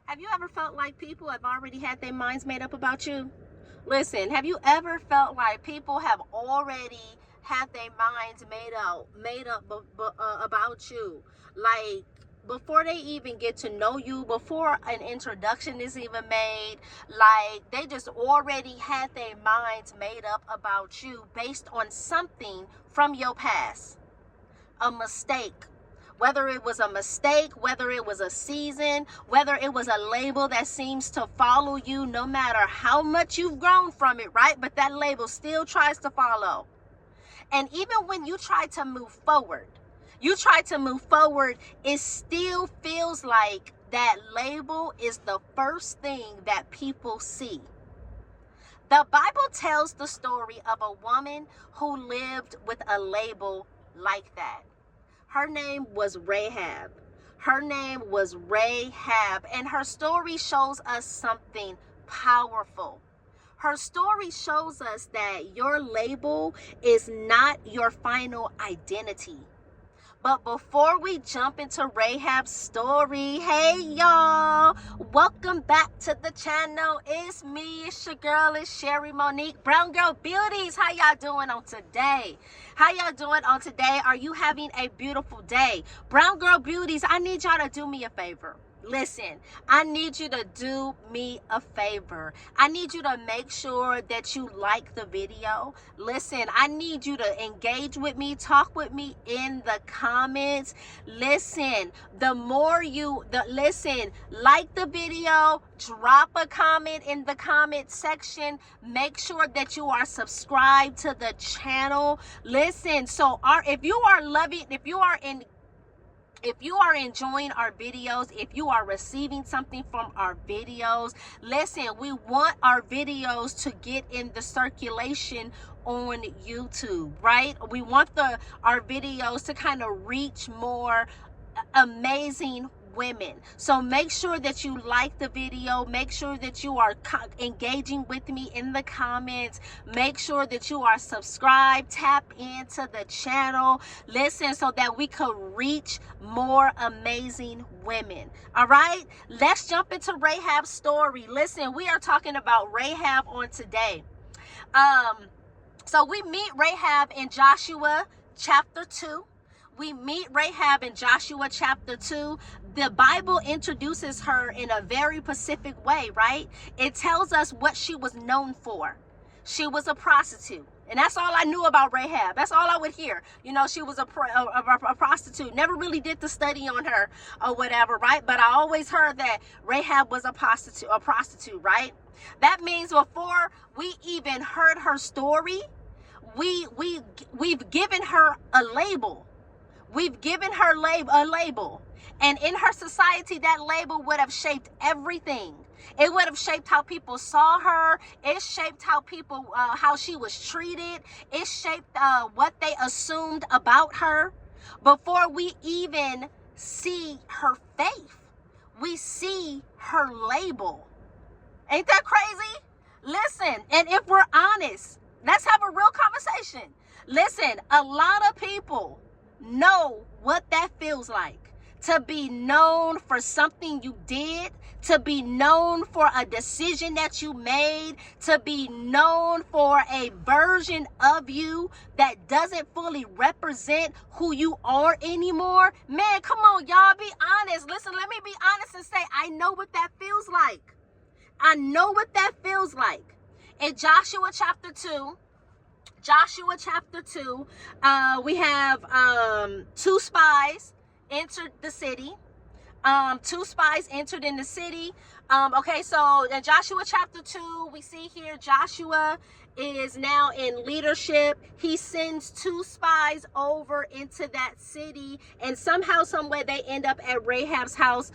Have you ever felt like people have already had their minds made up about you? Listen, have you ever felt like people have already had their minds made up about you? Like, before they even get to know you, before an introduction is even made, like they just already had their minds made up about you based on something from your past. A mistake. Whether it was a mistake, whether it was a season, whether it was a label that seems to follow you no matter how much you've grown from it, right? But that label still tries to follow. And even when you try to move forward, it still feels like that label is the first thing that people see. The Bible tells the story of a woman who lived with a label like that. Her name was Rahab. And her story shows us something powerful. Her story shows us that your label is not your final identity. But before we jump into Rahab's story, hey y'all, welcome back to the channel. It's me, it's your girl, it's Sherry Monique, Brown Girl Beauties. How y'all doing on today? Are you having a beautiful day? Brown Girl Beauties, I need y'all to do me a favor. Listen, I need you to do me a favor. I need you to make sure that you like the video. Listen, I need you to engage with me, talk with me in the comments. Listen, like the video, drop a comment in the comment section. Make sure that you are subscribed to the channel. Listen, so if you are enjoying our videos, if you are receiving something from our videos, listen, we want our videos to get in the circulation on YouTube, right? We want our videos to kind of reach more amazing women. So make sure that you like the video. Make sure that you are engaging with me in the comments. Make sure that you are subscribed. Tap into the channel. Listen, so that we could reach more amazing women. All right, let's jump into Rahab's story. Listen, we are talking about Rahab on today. So we meet Rahab in Joshua chapter 2. The Bible introduces her in a very specific way, right? It tells us what she was known for. She was a prostitute. And that's all I knew about Rahab. That's all I would hear. You know, she was a prostitute. Never really did the study on her or whatever, right? But I always heard that Rahab was a prostitute, right? That means before we even heard her story, we've given her a label. We've given her a label. And in her society, that label would have shaped everything. It would have shaped how people saw her. It shaped how she was treated. It shaped what they assumed about her. Before we even see her faith, we see her label. Ain't that crazy? Listen, and if we're honest, let's have a real conversation. Listen, a lot of people know what that feels like. To be known for something you did, to be known for a decision that you made, to be known for a version of you that doesn't fully represent who you are anymore. Man, come on, y'all, be honest. Listen, let me be honest and say, I know what that feels like. I know what that feels like. In Joshua chapter 2, we have two spies entered the city. In the city. Okay, so in Joshua chapter 2, we see here Joshua is now in leadership. He sends two spies over into that city, and somehow, someway, they end up at Rahab's house.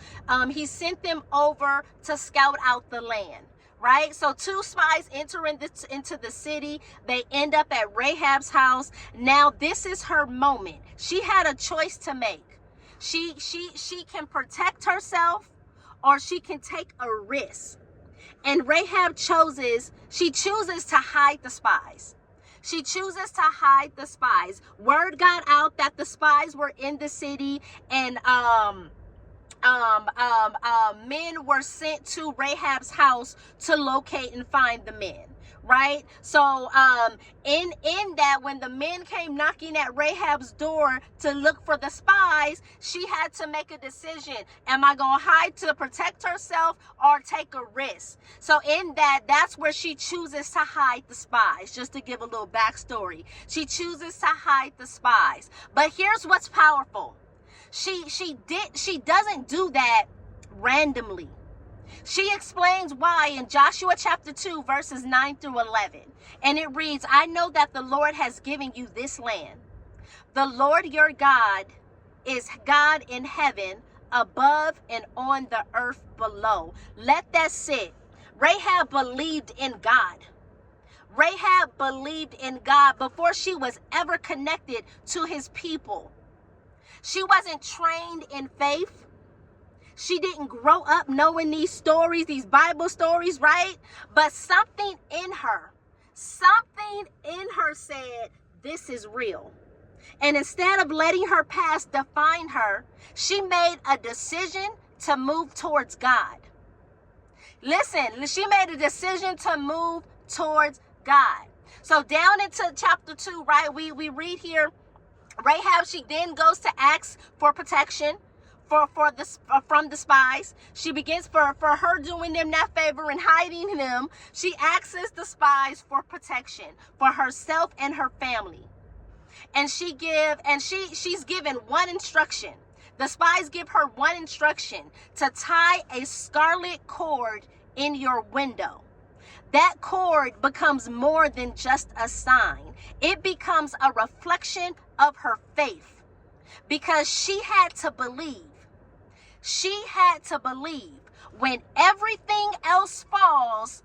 He sent them over to scout out the land. Right? So two spies enter into the city. They end up at Rahab's house. Now, this is her moment. She had a choice to make. She can protect herself, or she can take a risk. And Rahab chooses to hide the spies. Word got out that the spies were in the city, and men were sent to Rahab's house to locate and find the men, right? So in that, when the men came knocking at Rahab's door to look for the spies, she had to make a decision. Am I gonna hide to protect herself or take a risk? So in that, that's where she chooses to hide the spies. Just to give a little backstory, she chooses to hide the spies. But here's what's powerful. She doesn't do that randomly. She explains why in Joshua chapter 2, verses 9 through 11. And it reads, I know that the Lord has given you this land. The Lord your God is God in heaven above and on the earth below. Let that sit. Rahab believed in God. Rahab believed in God before she was ever connected to his people. She wasn't trained in faith. She didn't grow up knowing these stories, these Bible stories, right? But something in her said, this is real. And instead of letting her past define her, she made a decision to move towards God. Listen, she made a decision to move towards God. So down into chapter 2, right, we read here, Rahab, she then goes to ask for protection from the spies. She begins for her doing them that favor and hiding them. She asks the spies for protection for herself and her family. And she's given one instruction. The spies give her one instruction: to tie a scarlet cord in your window. That cord becomes more than just a sign. It becomes a reflection of her faith, because she had to believe. She had to believe when everything else falls,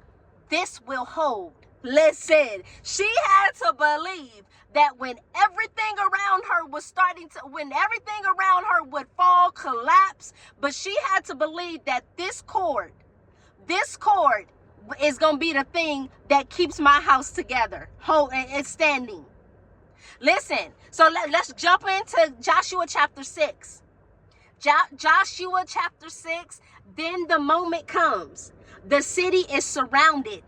this will hold. Listen, she had to believe that when everything around her when everything around her would fall, collapse, but she had to believe that this cord is going to be the thing that keeps my house together, whole and standing. Listen, so let's jump into Joshua chapter 6. Joshua chapter 6, then the moment comes. The city is surrounded.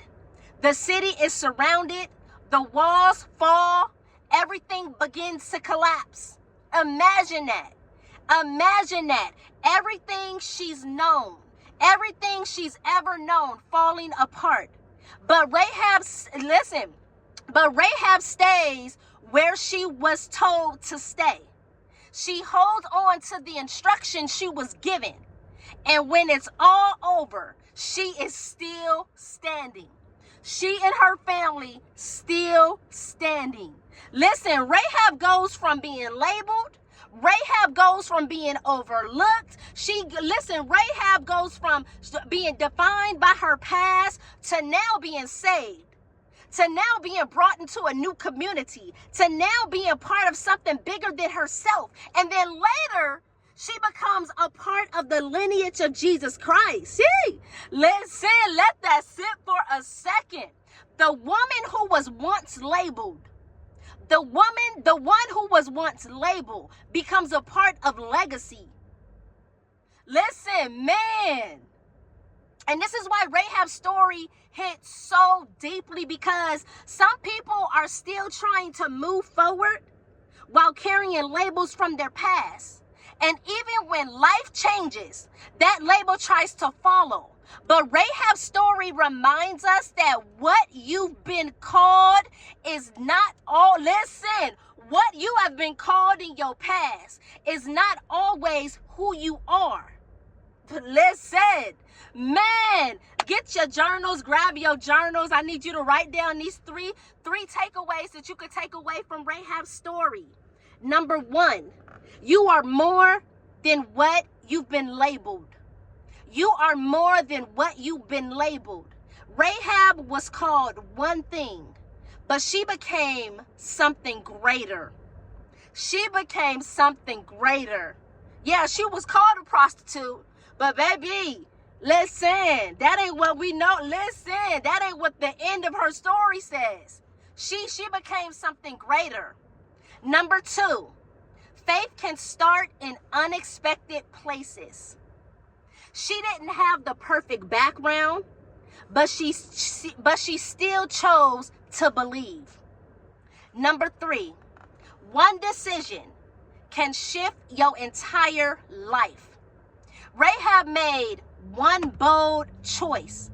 The city is surrounded. The walls fall. Everything begins to collapse. Imagine that. Imagine that. Everything she's known, everything she's ever known, falling apart. But Rahab stays where she was told to stay. She holds on to the instructions she was given. And when it's all over, she is still standing. She and her family still standing. Listen, Rahab goes from being labeled. Rahab goes from being overlooked. Rahab goes from being defined by her past to now being saved, to now being brought into a new community, to now being part of something bigger than herself. And then later, she becomes a part of the lineage of Jesus Christ. See? Listen, let that sit for a second. The woman who was once labeled, the one who was once labeled becomes a part of legacy. Listen, man. And this is why Rahab's story hits so deeply, because some people are still trying to move forward while carrying labels from their past. And even when life changes, that label tries to follow. But Rahab's story reminds us that what you've been called is not all. Listen, what you have been called in your past is not always who you are. Listen, man, get your journals, grab your journals. I need you to write down these three takeaways that you could take away from Rahab's story. Number 1, you are more than what you've been labeled. You are more than what you've been labeled. Rahab was called one thing, but she became something greater. She became something greater. Yeah, she was called a prostitute, but baby, listen, that ain't what we know. Listen, that ain't what the end of her story says. She became something greater. Number 2, faith can start in unexpected places. She didn't have the perfect background, but she still chose to believe. Number 3, one decision can shift your entire life. Rahab made one bold choice,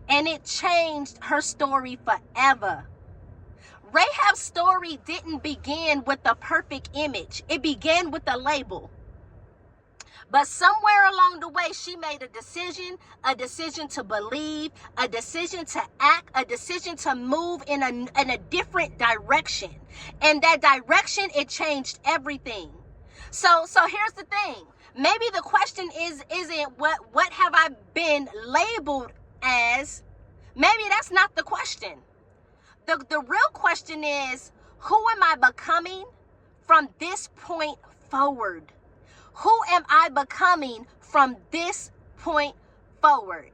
and it changed her story forever. Rahab's story didn't begin with a perfect image. It began with a label. But somewhere along the way, she made a decision to believe, a decision to act, a decision to move in a different direction. And that direction, it changed everything. So here's the thing. Maybe the question isn't what have I been labeled as? Maybe that's not the question. The real question is, who am I becoming from this point forward? Who am I becoming from this point forward?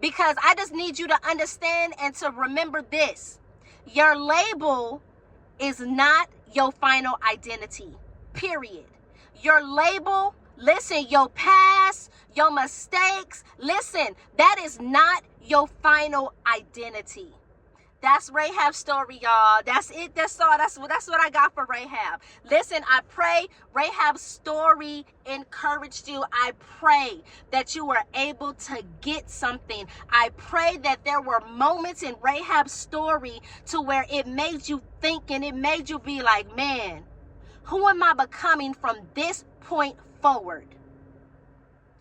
Because I just need you to understand and to remember this. Your label is not your final identity, period. Your label, listen, your past, your mistakes, listen, that is not your final identity. That's Rahab's story, y'all. That's it. That's all. That's what I got for Rahab. Listen, I pray Rahab's story encouraged you. I pray that you were able to get something. I pray that there were moments in Rahab's story to where it made you think and it made you be like, man, who am I becoming from this point forward?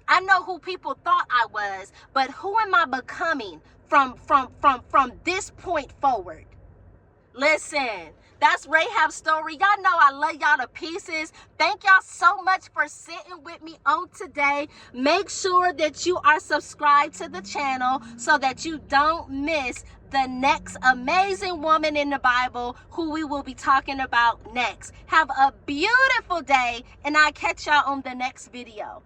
I know who people thought I was, but who am I becoming from this point forward? Listen, that's Rahab's story. Y'all know I love y'all to pieces. Thank y'all so much for sitting with me on today. Make sure that you are subscribed to the channel so that you don't miss the next amazing woman in the Bible who we will be talking about next. Have a beautiful day, and I'll catch y'all on the next video.